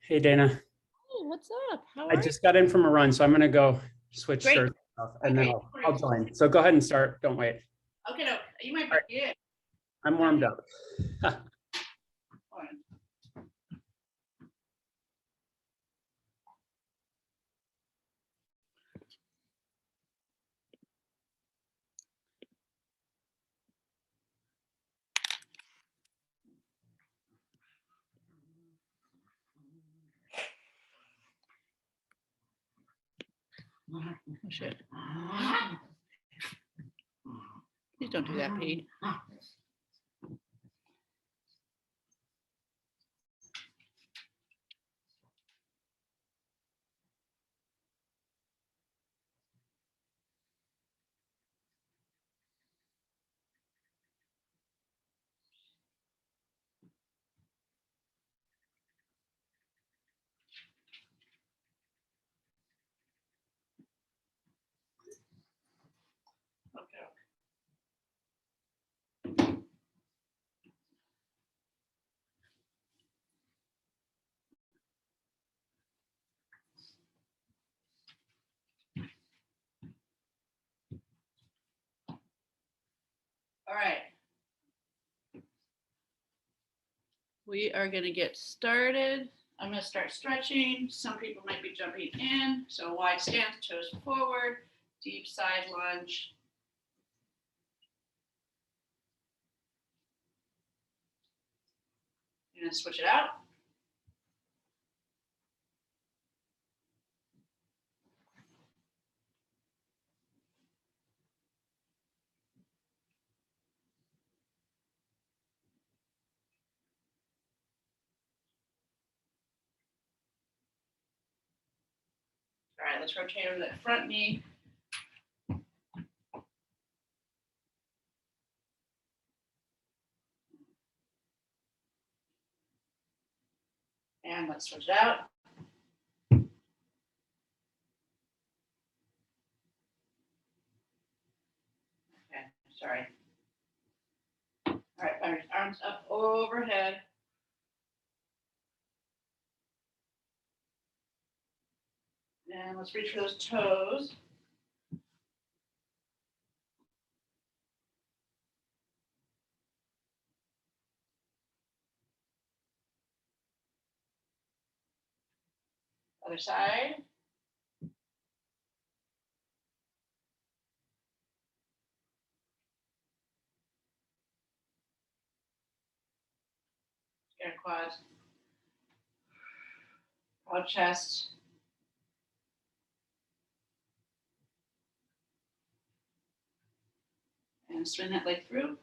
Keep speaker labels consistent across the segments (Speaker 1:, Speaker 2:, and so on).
Speaker 1: Hey, Dana.
Speaker 2: Hey, what's up? How
Speaker 1: I
Speaker 2: are
Speaker 1: just got in from a run, so I'm gonna go switch
Speaker 2: Great.
Speaker 1: shirts off, and then
Speaker 2: Okay,
Speaker 1: I'll join. So go ahead and start. Don't wait.
Speaker 2: you? Okay, no, you might
Speaker 1: All right.
Speaker 2: be good.
Speaker 1: I'm warmed up.
Speaker 2: Fine. Oh, shit. Please don't do that, Pete. Okay. All right. We are going to get started. I'm going to start stretching. Some people might be jumping in. So wide stance, toes forward, deep side lunge. And then switch it out. All right, let's rotate over that front knee. And let's switch it out. Okay, sorry. All right, arms up overhead. And let's reach for those toes. Other side. Scared quads. Broad chest. And swing that leg through.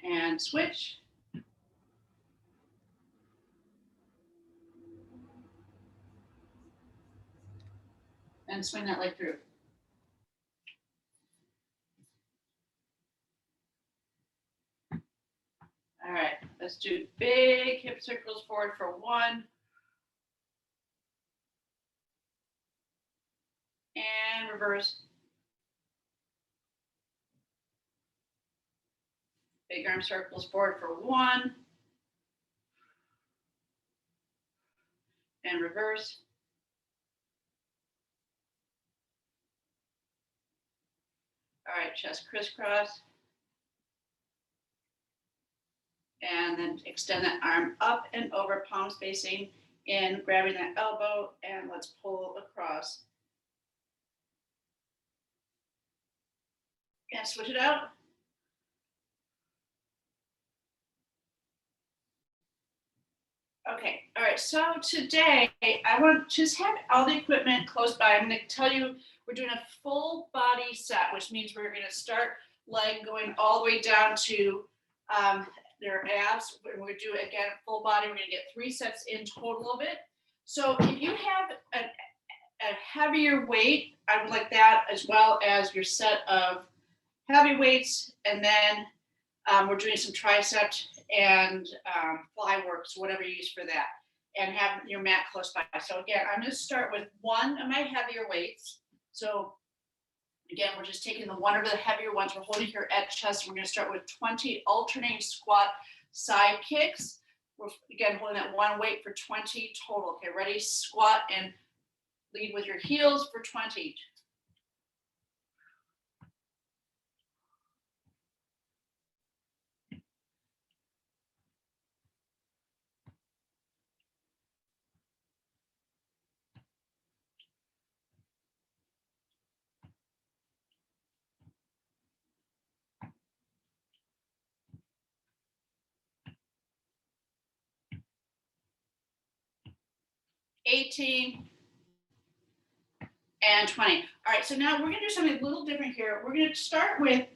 Speaker 2: And switch. And swing that leg through. All right, let's do big hip circles forward for 1. And reverse. Big arm circles forward for 1. And reverse. All right, chest crisscross. And then extend that arm up and over, palms facing in, grabbing that elbow, and let's pull across. And switch it out. Okay, all right, so today I want to just have all the equipment close by. I'm going to tell you we're doing a full body set, which means we're going to start leg going all the way down to their abs. We're going to do it again, full body. We're going to get 3 sets in total of it. So if you have a heavier weight, I would like that as well as your set of heavy weights, and then we're doing some tricep and fly works, whatever you use for that, and have your mat close by. So again, I'm going to start with 1 of my heavier weights. So Again, we're just taking the one of the heavier ones. We're holding here at chest. We're going to start with 20 alternating squat side kicks. We're again holding that one weight for 20 total. Okay, ready? Squat and lead with your heels for 20. $18 and $20. All right, so now we're gonna do something a little different here. We're gonna start with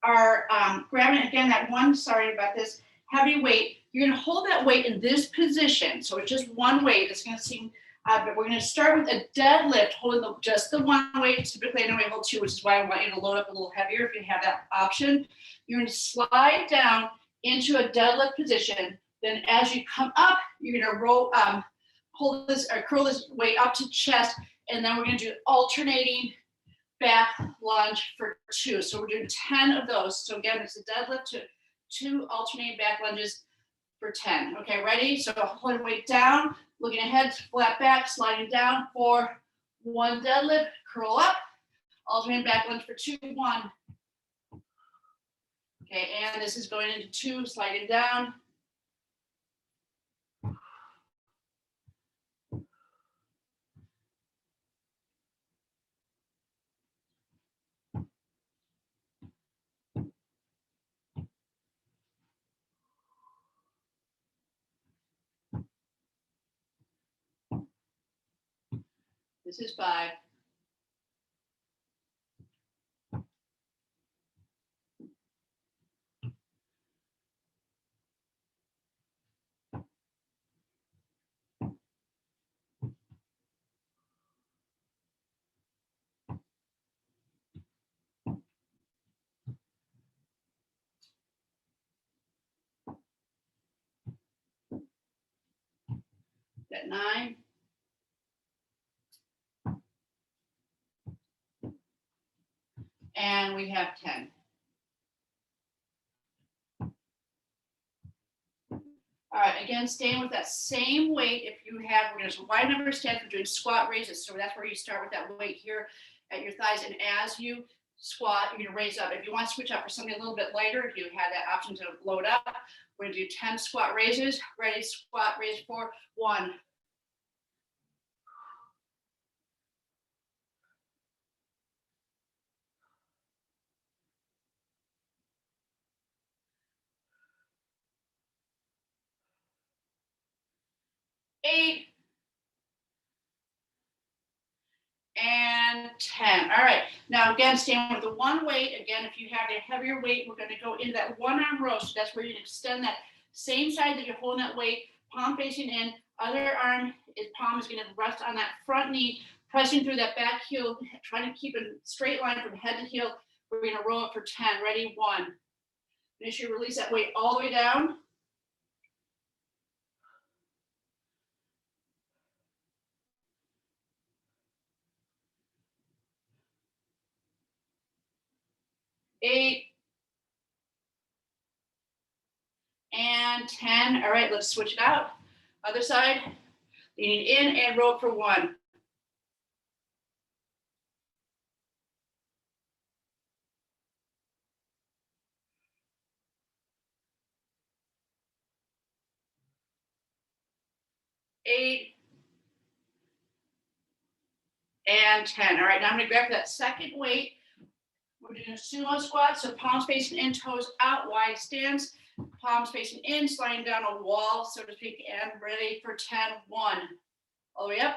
Speaker 2: our grabbing again that one, sorry about this, heavy weight. You're gonna hold that weight in this position. So it's just one weight. It's gonna seem odd, but we're gonna start with a deadlift, holding just the one weight. Typically, I know we hold two, which is why I want you to load up a little heavier if you have that option. You're gonna slide down into a deadlift position. Then as you come up, you're gonna roll, hold this or curl this weight up to chest, and then we're gonna do alternating back lunge for 2. So we're doing 10 of those. So again, it's a deadlift to 2 alternating back lunges for 10. Okay, ready? So holding weight down, looking ahead, flat back, sliding down for 1 deadlift, curl up, alternating back lunge for 2, 1. Okay, and this is going into 2, sliding down. This is 5. At 9. And we have 10. All right, again, staying with that same weight. If you have, we're going to wide number of stands, we're doing squat raises. So that's where you start with that weight here at your thighs. And as you squat, you're going to raise up. If you want to switch up for something a little bit lighter, if you have that option to load up, we're going to do 10 squat raises. Ready, squat, raise for 1. Eight. And 10. All right. Now, again, staying with the one weight. Again, if you have a heavier weight, we're going to go into that one arm row. So that's where you extend that same side that you're holding that weight, palm facing in. Other arm is palm is going to rest on that front knee, pressing through that back heel, trying to keep a straight line from head to heel. We're going to roll it for 10. Ready? 1. Make sure you release that weight all the way down. 8. And 10. All right, let's switch it out. Other side. Leaning in and roll for 1. 8. And 10. All right, now I'm going to grab that second weight. We're doing a sumo squat, so palms facing in, toes out, wide stance. Palms facing in, sliding down a wall, so to speak, and ready for 10, 1. All the way up.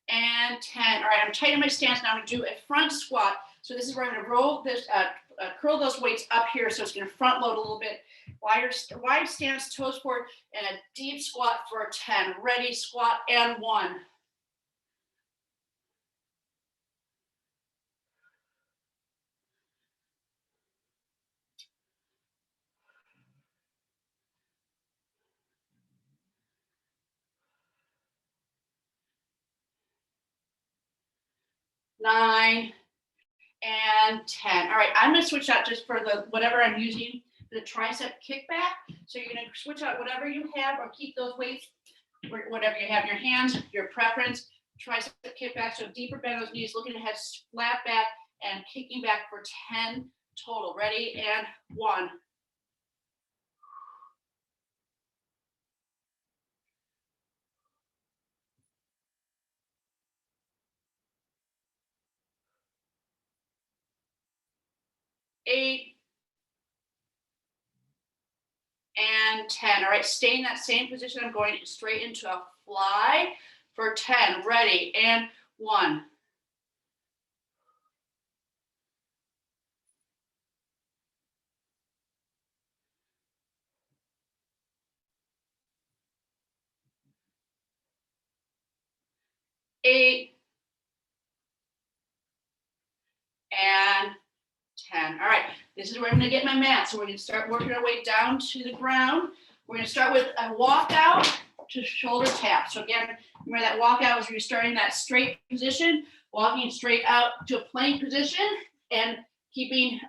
Speaker 2: And 10. All right, I'm tightening my stance now. I'm going to do a front squat. So this is where I'm going to roll this, curl those weights up here. So it's going to front load a little bit. Wide stance, toes forward, and a deep squat for 10. Ready, squat, and 1. 9, and 10. All right, I'm gonna switch out just for the whatever I'm using, the tricep kickback. So you're gonna switch out whatever you have or keep those weights, or whatever you have in your hands, your preference. Tricep kickback, so deeper bend those knees, looking ahead, flat back, and kicking back for 10 total. Ready? And 1. 8, and 10. All right, stay in that same position. I'm going straight into a fly for 10. Ready? And 1. 8, and 10. All right, this is where I'm gonna get my mat. So we're gonna start working our way down to the ground. We're gonna start with a walkout to shoulder tap. So again, remember that walkout is where you're starting that straight position, walking straight out to a plank position, and keeping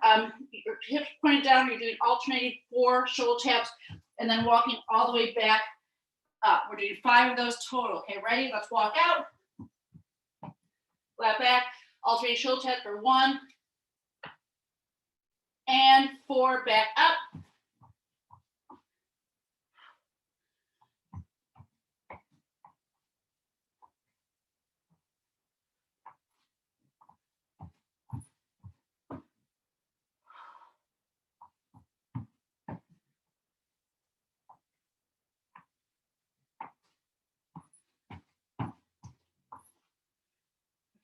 Speaker 2: your hips pointed down. You're doing alternating 4 shoulder taps, and then walking all the way back up. We're doing 5 of those total. Okay, ready? Let's walk out. Flat back, alternating shoulder tap for 1, and 4, back up.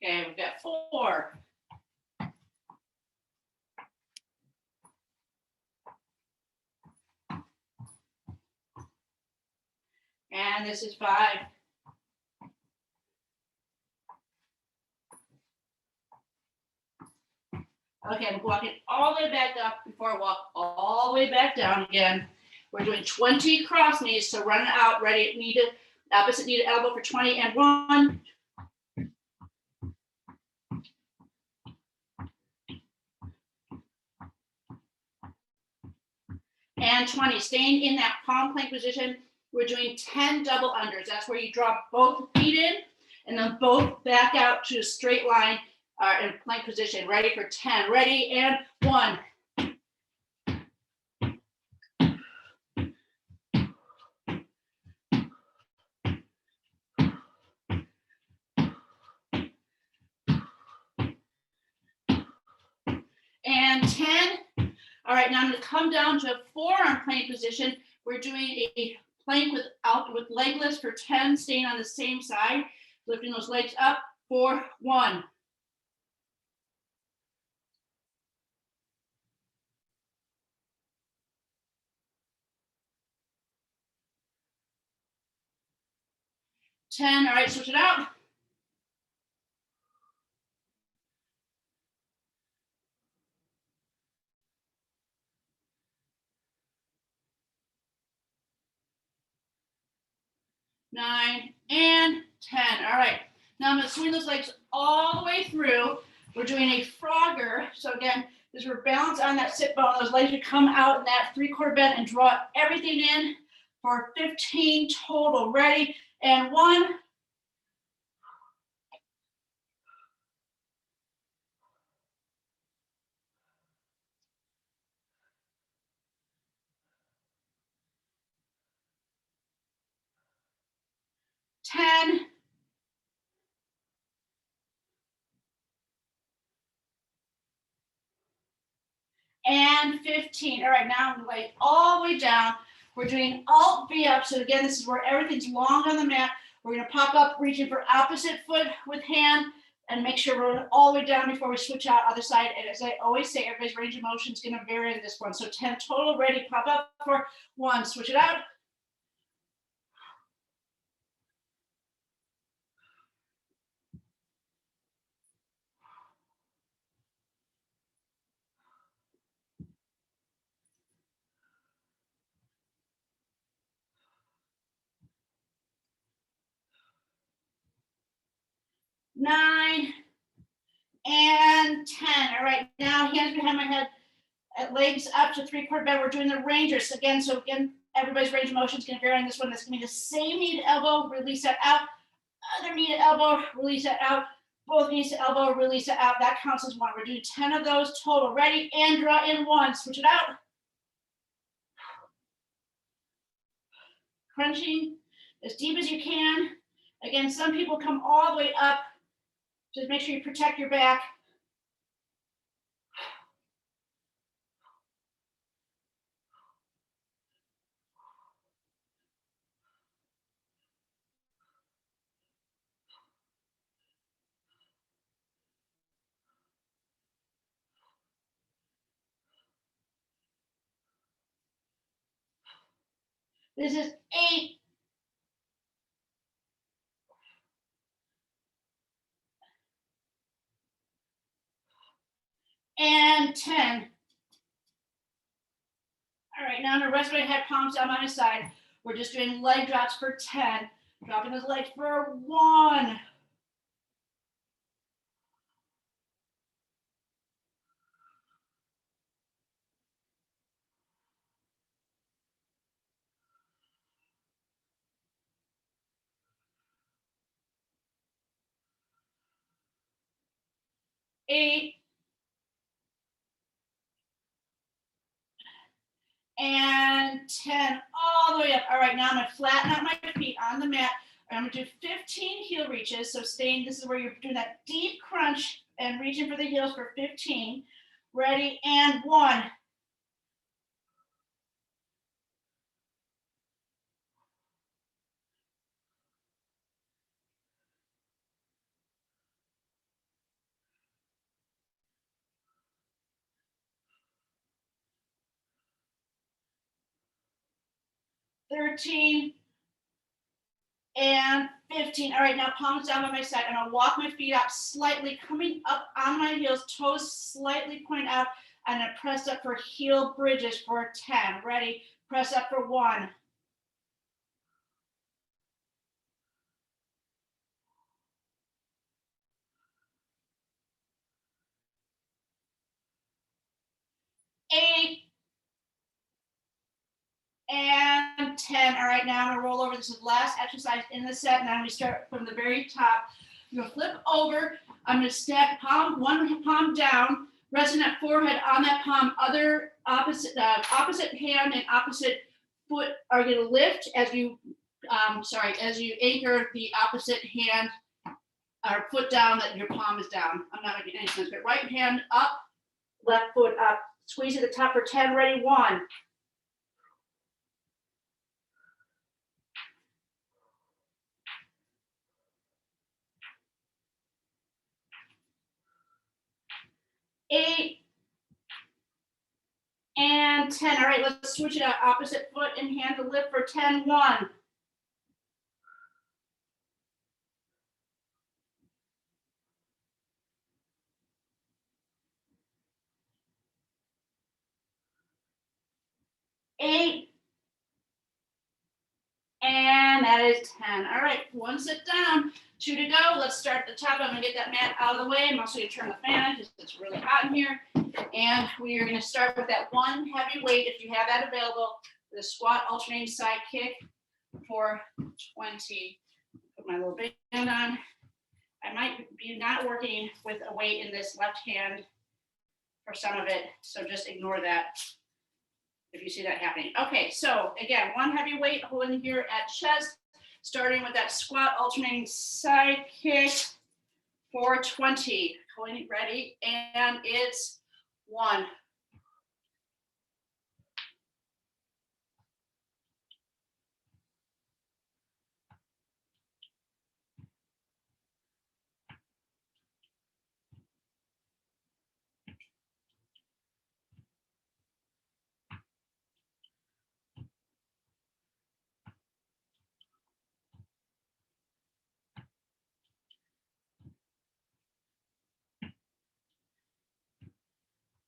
Speaker 2: Okay, we've got 4. And this is 5. Okay, I'm walking all the way back up before I walk all the way back down again. We're doing 20 cross knees, so run it out, ready, knee to, opposite knee to elbow for 20, and 1. And 20, staying in that palm plank position. We're doing 10 double unders. That's where you drop both feet in and then both back out to a straight line in plank position. Ready for 10, ready, and 1. And 10. All right, now I'm going to come down to a forearm plank position. We're doing a plank with legless for 10, staying on the same side, lifting those legs up for 1. 10. All right, switch it out. Nine, and 10. All right, now I'm going to swing those legs all the way through. We're doing a frogger. So again, as we're balanced on that sit bone, those legs would come out in that 3/4 bend and draw everything in for 15 total. Ready? And 1. 10. And 15. All right, now I'm going to lay all the way down. We're doing alt V up. So again, this is where everything's long on the mat. We're going to pop up, reaching for opposite foot with hand, and make sure we're all the way down before we switch out other side. And as I always say, everybody's range of motion is going to vary in this one. So 10 total, ready, pop up for 1, switch it out. Nine, and 10. All right, now hands behind my head, legs up to 3/4 bend. We're doing the rangers again. So again, everybody's range of motion is going to vary on this one. That's going to be the same knee to elbow, release that out. Other knee to elbow, release that out. Both knees to elbow, release it out. That counts as one. We're doing 10 of those total. Ready? And draw in 1. Switch it out. Crunching as deep as you can. Again, some people come all the way up. Just make sure you protect your back. This is 8. And 10. All right, now I'm gonna rest my head, palms down by my side. We're just doing leg drops for 10. Dropping those legs for 1. 8. And 10, all the way up. All right, now I'm gonna flatten out my feet on the mat. I'm gonna do 15 heel reaches. So staying, this is where you're doing that deep crunch and reaching for the heels for 15. Ready, and 1. 13. And 15. All right, now palms down by my side. I'm gonna walk my feet up slightly, coming up on my heels, toes slightly point out, and then press up for heel bridges for 10. Ready? Press up for 1. 8. And 10. All right, now I'm gonna roll over. This is the last exercise in the set. Now we start from the very top. I'm gonna flip over. I'm gonna stack one palm down, resting that forehead on that palm. Other opposite hand and opposite foot are gonna lift as you, as you anchor the opposite hand or foot down that your palm is down. I'm not making any sense, but right hand up, left foot up. Squeeze at the top for 10. Ready? 1. 8. And 10. All right, let's switch it out. Opposite foot and hand to lift for 10. 1. 8. And that is 10. All right, 1 sit down, 2 to go. Let's start at the top. I'm gonna get that mat out of the way. I'm also gonna turn the fan on because it's really hot in here. And we are gonna start with that one heavy weight, if you have that available, the squat alternating side kick for 20. Put my little band on. I might be not working with a weight in this left hand for some of it, so just ignore that if you see that happening. Okay, so again, one heavy weight holding here at chest, starting with that squat alternating side kick for 20. Going ready, and it's 1.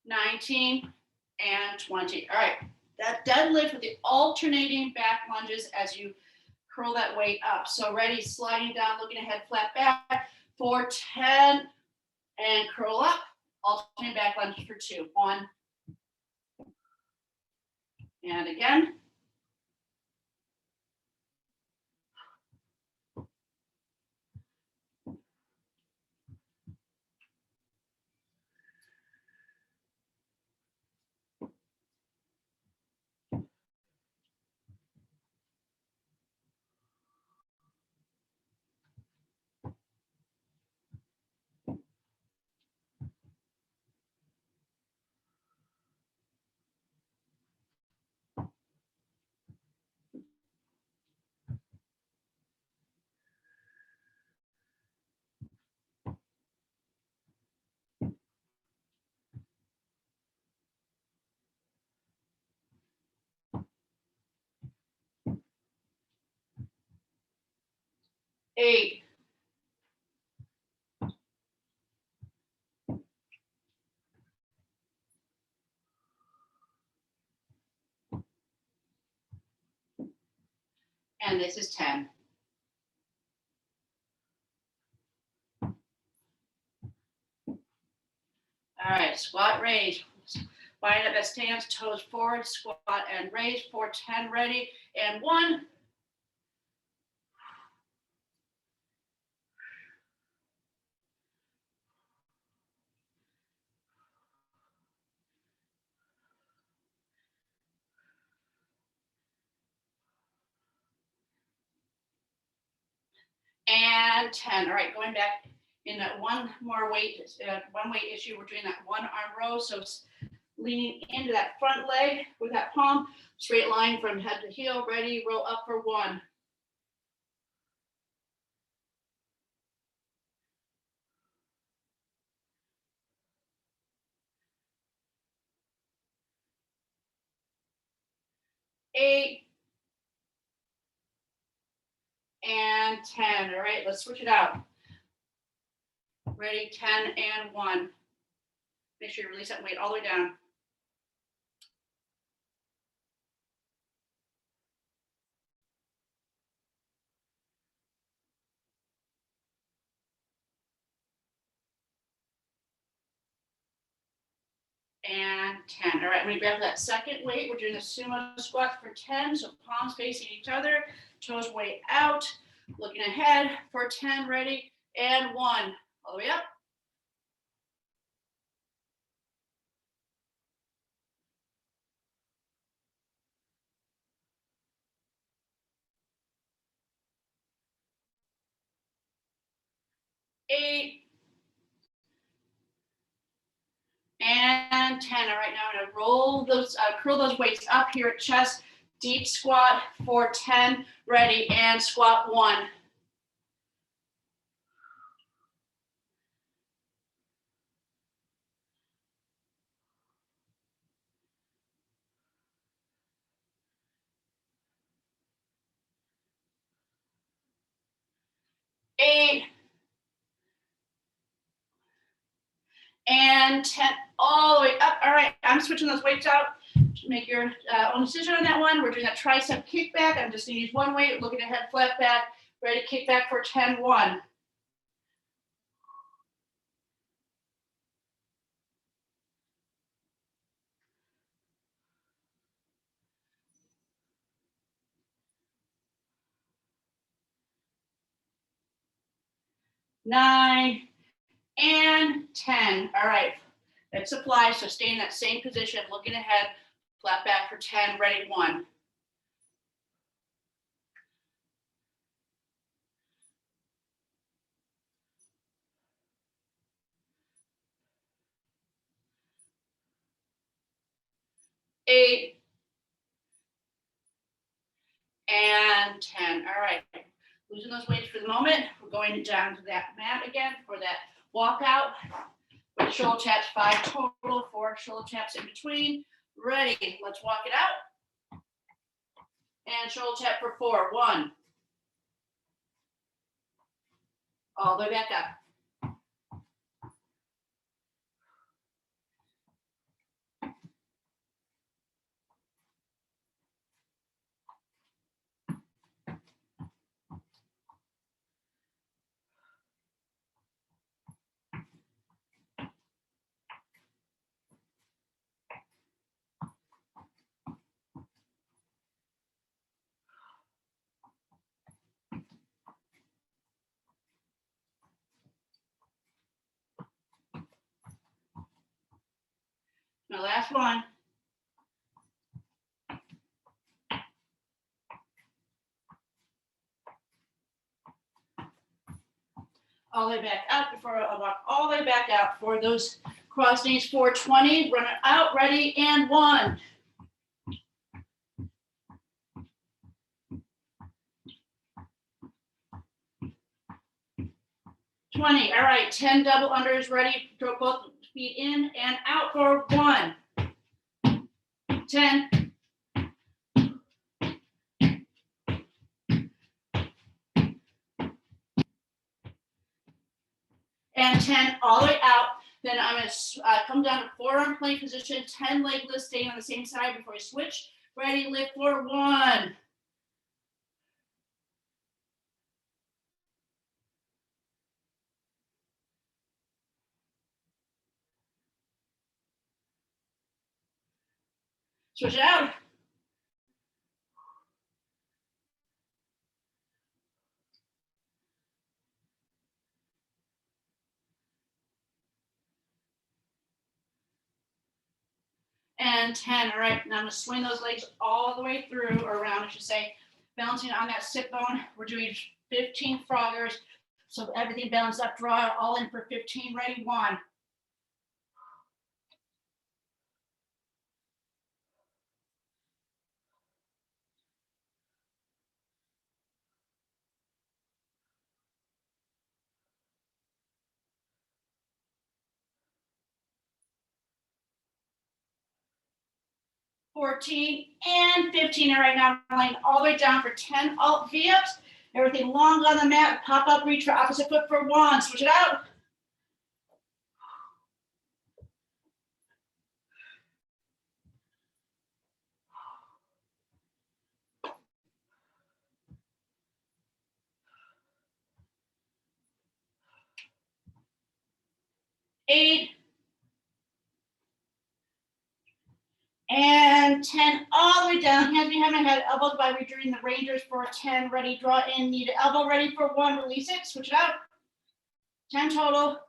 Speaker 2: 19 and 20. All right, that deadlift with the alternating back lunges as you curl that weight up. So ready, sliding down, looking ahead, flat back for 10. and curl up, alternate back lunges for 2. 1, and again. Eight, and this is 10. All right, squat, raise. Bind up at stance, toes forward, squat and raise for 10, ready, and 1. And 10. All right, going back in that one weight issue, we're doing that one arm row. So leaning into that front leg with that palm, straight line from head to heel, ready, roll up for 1. Eight, and 10. All right, let's switch it out. Ready, 10 and 1. Make sure you release that weight all the way down. And 10. All right, I'm going to grab that second weight. We're doing a sumo squat for 10. So palms facing each other, toes way out, looking ahead for 10. Ready, and 1. All the way up. Eight. And 10. All right, now I'm going to roll those, curl those weights up here at chest. Deep squat for 10. Ready, and squat 1. Eight. And 10, all the way up. All right, I'm switching those weights out. Make your own decision on that one. We're doing that tricep kickback. I'm just going to use one weight, looking ahead, flat back, ready to kick back for 10, 1. Nine, and 10. All right, that's apply. So stay in that same position, looking ahead, flat back for 10, ready, 1. Eight, and 10. All right, losing those weights for the moment. We're going down to that mat again for that walkout with shoulder taps, 5 total, 4 shoulder taps in between. Ready, let's walk it out. And shoulder tap for 4, 1. All the way back up. My last one. All the way back out before I walk all the way back out for those cross knees. 420, run it out, ready, and 1. 20, all right, 10 double unders, ready, throw both feet in and out for 1. 10. And 10 all the way out. Then I'm going to come down to forearm plank position, 10 leg lifts staying on the same side before I switch. Ready, lift for 1. Switch it out. And 10, all right, now I'm going to swing those legs all the way through, or around, I should say, balancing on that sit bone. We're doing 15 froggers, so everything balanced up, draw all in for 15, ready, 1. 14 and 15. All right, now I'm laying all the way down for 10 alt V-ups. Everything long on the mat, pop up, reach for opposite foot for 1. Switch it out. Eight. And 10 all the way down, hands behind my head, elbows by redoing the Rangers for 10, ready, draw in, knee to elbow, ready for 1, release it, switch it out. 10 total.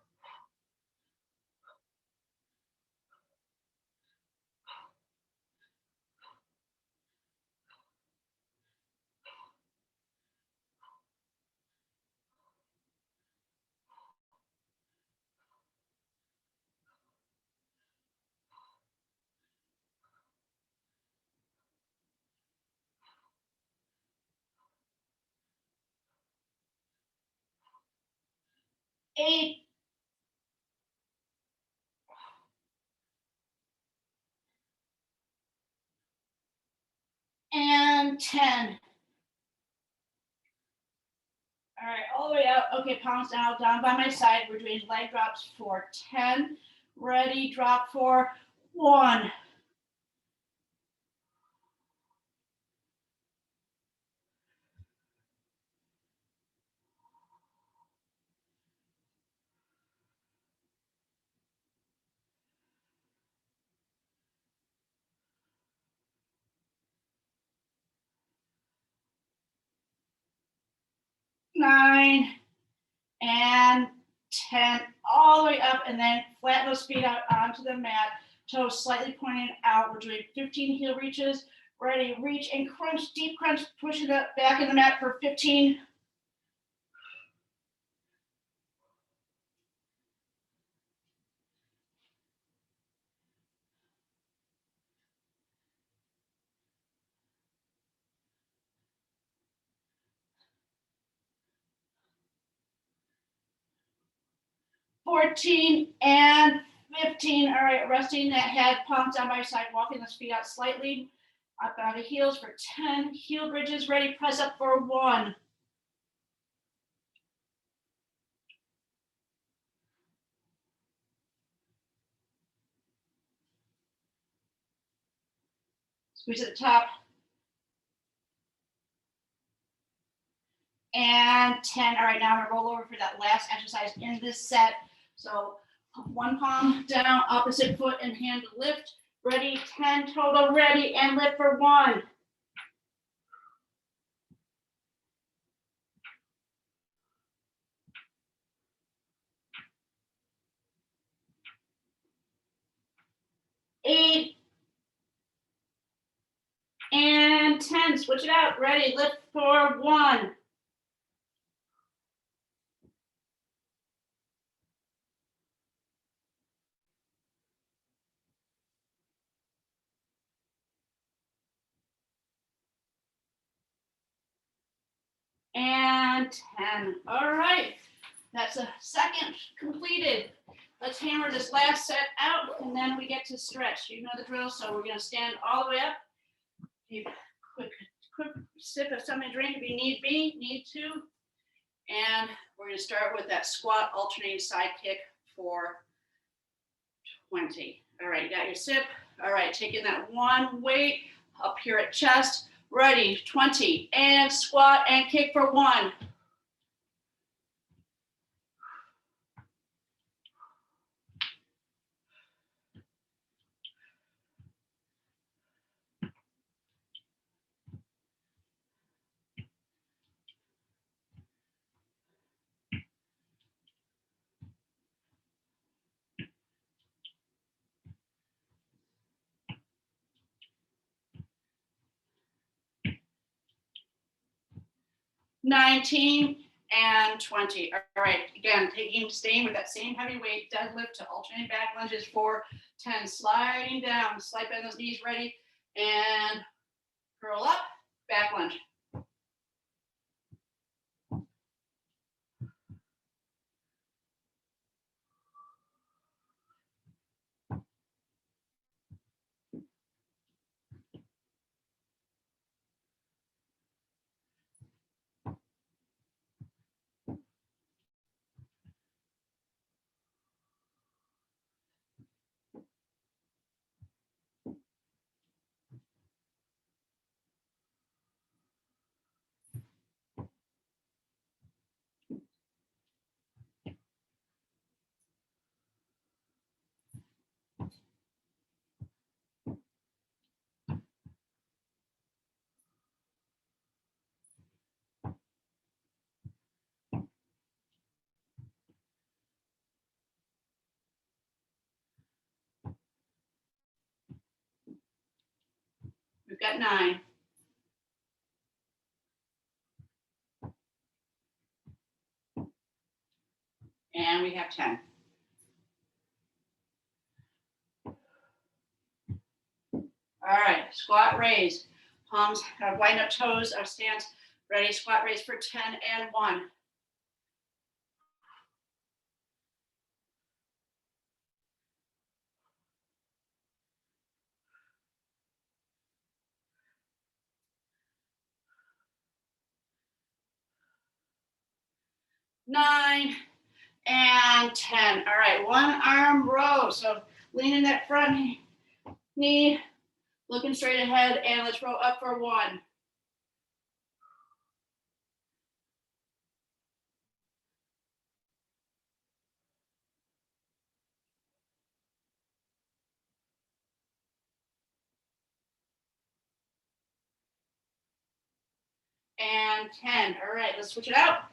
Speaker 2: Eight. And 10. All right, all the way out. Okay, palms down by my side. We're doing leg drops for 10. Ready, drop for 1. Nine. And 10 all the way up, and then flatten those feet out onto the mat, toes slightly pointing out. We're doing 15 heel reaches. Ready, reach and crunch, deep crunch, push it up back in the mat for 15. $14 and $15. All right, resting that head, palms down by your side, walking those feet out slightly. Up out of heels for 10. Heel bridges, ready, press up for 1. Squeeze at the top. And 10. All right, now I'm gonna roll over for that last exercise in this set. So one palm down, opposite foot and hand to lift. Ready, 10 total, ready, and lift for 1. switch it out. Ready, lift for 1. And 10. All right, that's a second completed. Let's hammer this last set out and then we get to stretch. You know the drill, so we're gonna stand all the way up. Take a quick sip of something to drink if you need to. And we're gonna start with that squat alternating side kick for 20. All right, you got your sip. All right, taking that one weight up here at chest. Ready, 20, and squat and kick for 1. $19 and $20. All right, again, staying with that same heavy weight, deadlift to alternate back lunges for 10. Sliding down, slide bend those knees, ready, and curl up, back lunge. We've got 9. And we have 10. All right, squat raise. Palms, widen up toes, our stance. Ready, squat raise for 10 and 1. Nine and 10. All right, one arm row. So leaning that front knee, looking straight ahead, and let's row up for 1. And 10. All right, let's switch it out.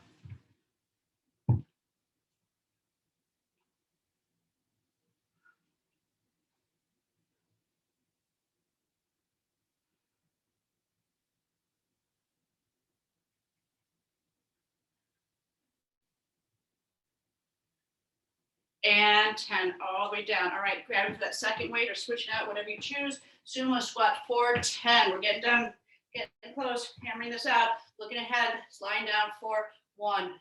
Speaker 2: And 10, all the way down. All right, grab for that second weight or switching out, whatever you choose. Sumo squat for 10. We're getting done, getting close, hammering this out, looking ahead, sliding down for 1.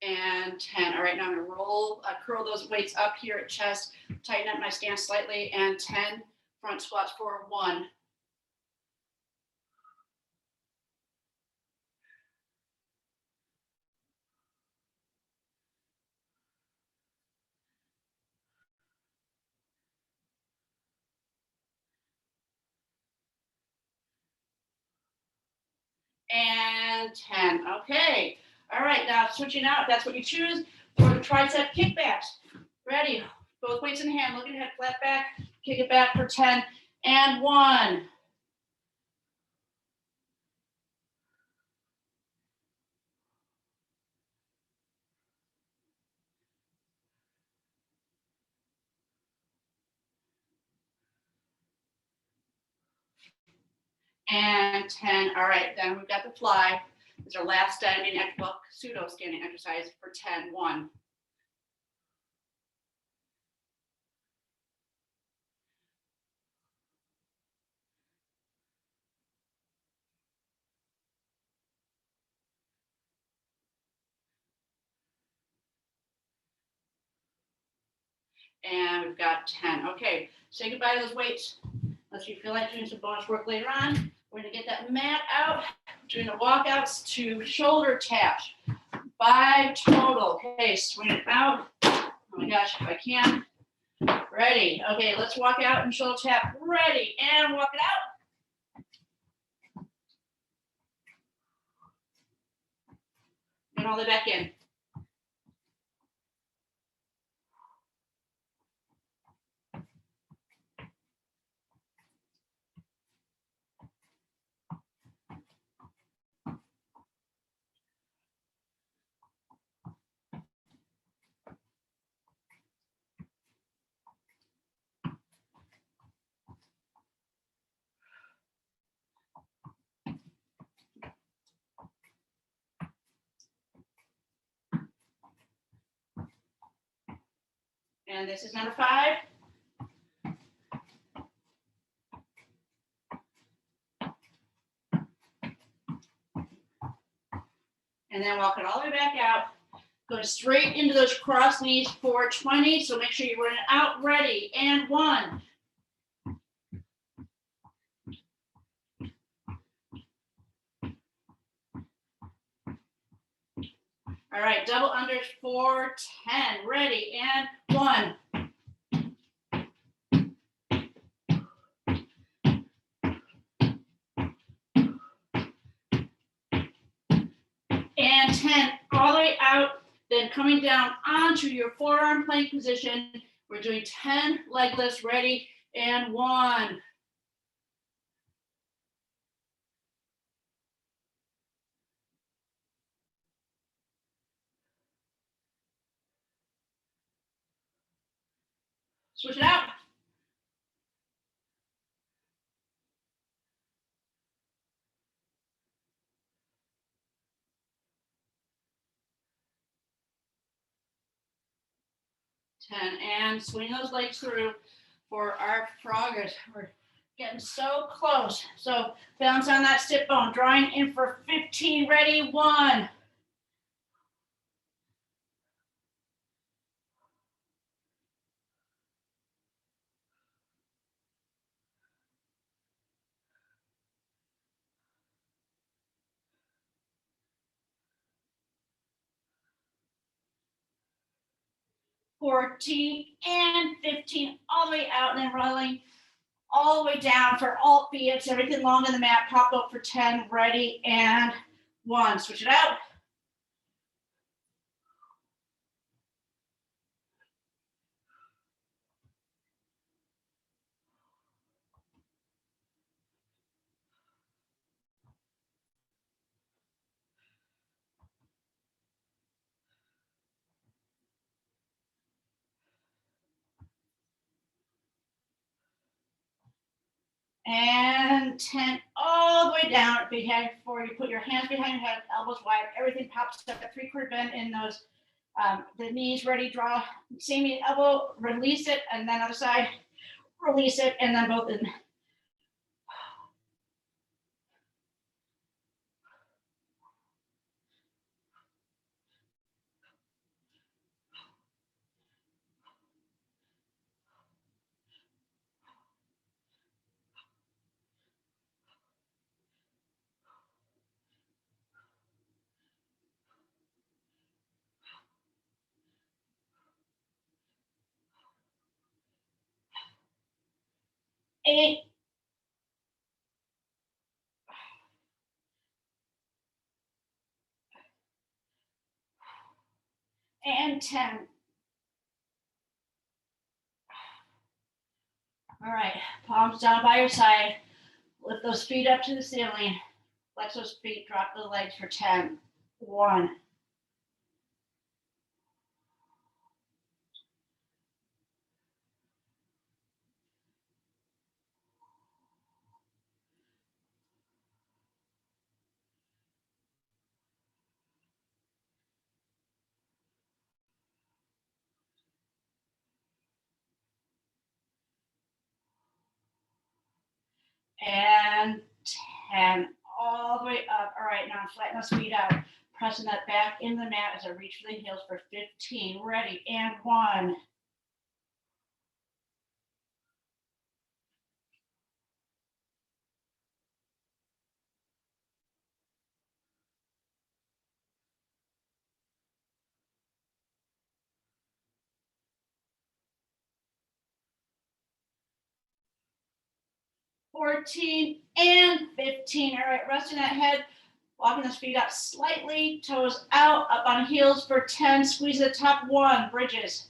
Speaker 2: And 10. All right, now I'm gonna curl those weights up here at chest, tighten up my stance slightly, and 10 front squats for 1. And 10. Okay. All right, now switching out, if that's what you choose, for the tricep kickbacks. Ready, both weights in hand, looking ahead, flat back, kick it back for 10 and 1. and 10. All right, then we've got the fly. It's our last standing, well, pseudo standing exercise for 10, 1. And we've got 10. Okay, say goodbye to those weights. Unless you feel like doing some bonus work later on. We're gonna get that mat out. Doing the walkouts to shoulder taps. 5 total. Okay, swing it out. Oh my gosh, if I can. Ready. Okay, let's walk out and shoulder tap. Ready, and walk it out. And all the way back in. And this is number 5. And then walk it all the way back out. Go straight into those cross knees for 20. So make sure you're running out. Ready, and 1. All right, double unders for 10. Ready, and 1. And 10, all the way out, then coming down onto your forearm plank position. We're doing 10 leg lifts, ready, and 1. Switch it out. And swing those legs through for our progress. We're getting so close. So balance on that sit bone, drawing in for 15, ready, 1. $14 and $15, all the way out, and then rolling all the way down for alt feet. Everything long on the mat. Pop up for 10, ready, and 1. Switch it out. And 10, all the way down behind before you put your hands behind your head, elbows wide, everything pops up at 3/4 bend in those, the knees ready, draw, same elbow, release it, and then other side, release it, and then both in. Eight, and 10. All right, palms down by your side. Lift those feet up to the ceiling. Flex those feet, drop the legs for 10. 1. and 10, all the way up. All right, now flatten those feet out. Pressing that back in the mat as I reach for the heels for 15. Ready, and 1. $14 and $15. All right, resting that head, walking those feet up slightly, toes out, up on heels for 10. Squeeze the top 1, bridges.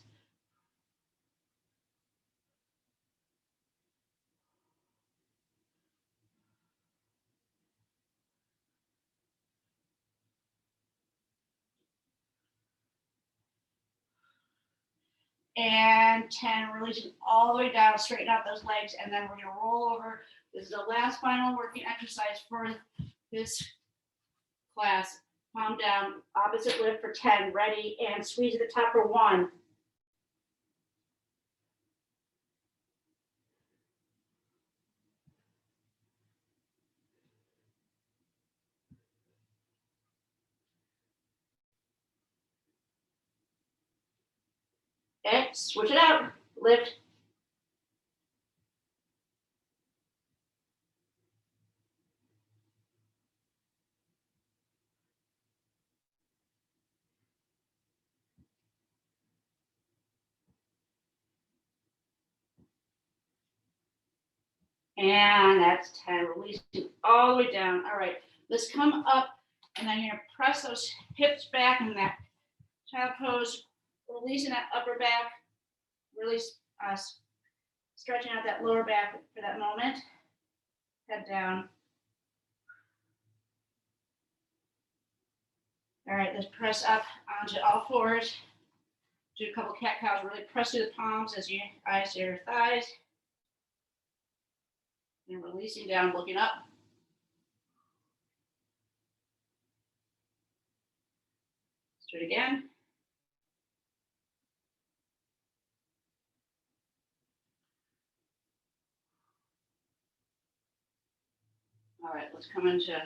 Speaker 2: And 10, releasing all the way down, straighten out those legs, and then we're gonna roll over. This is the last final working exercise for this class. Palm down, opposite lift for 10, ready, and squeeze at the top for 1. And switch it out, lift. And that's 10, releasing all the way down. All right, let's come up, and then you're gonna press those hips back in that child pose, releasing that upper back, release us, stretching out that lower back for that moment. Head down. All right, let's press up onto all fours. Do a couple cat cows, really press through the palms as you eyes to your thighs. And releasing down, looking up. Let's do it again. All right, let's come into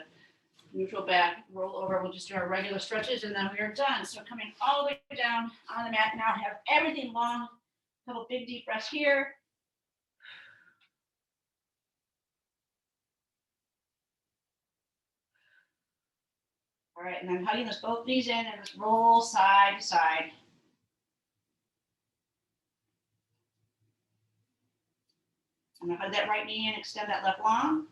Speaker 2: neutral back, roll over. We'll just do our regular stretches and then we are done. So coming all the way down on the mat now, have everything long. Couple big deep breaths here. All right, and then hugging those both knees in and just roll side to side. I'm gonna hug that right knee and extend that left long.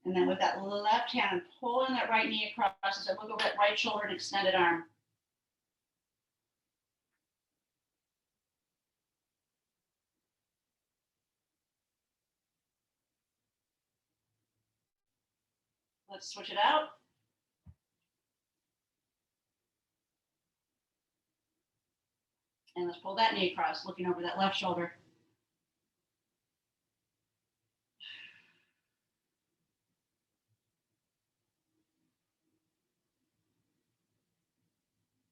Speaker 2: And then with that left hand, I'm pulling that right knee across as I look over that right shoulder and extended arm. Let's switch it out. And let's pull that knee across, looking over that left shoulder.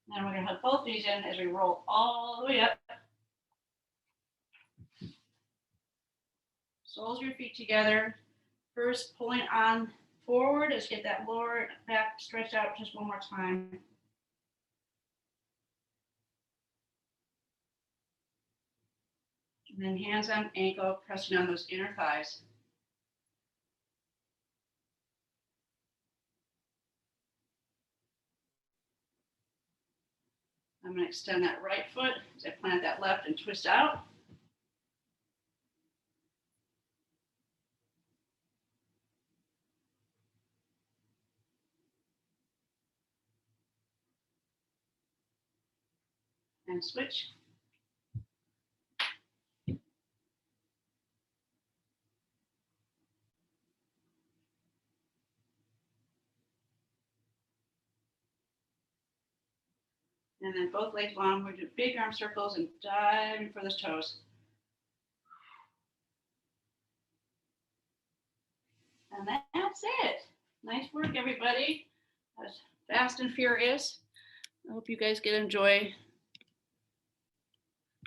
Speaker 2: Then we're gonna hug both knees in as we roll all the way up. Soles of your feet together. First, pulling on forward is get that lower back stretched out just one more time. And then hands on ankle, pressing on those inner thighs. I'm going to extend that right foot as I plant that left and twist out. And switch. And then both legs long, we're doing big arm circles and diving for those toes. And that's it. Nice work, everybody. As fast and furious. I hope you guys get enjoy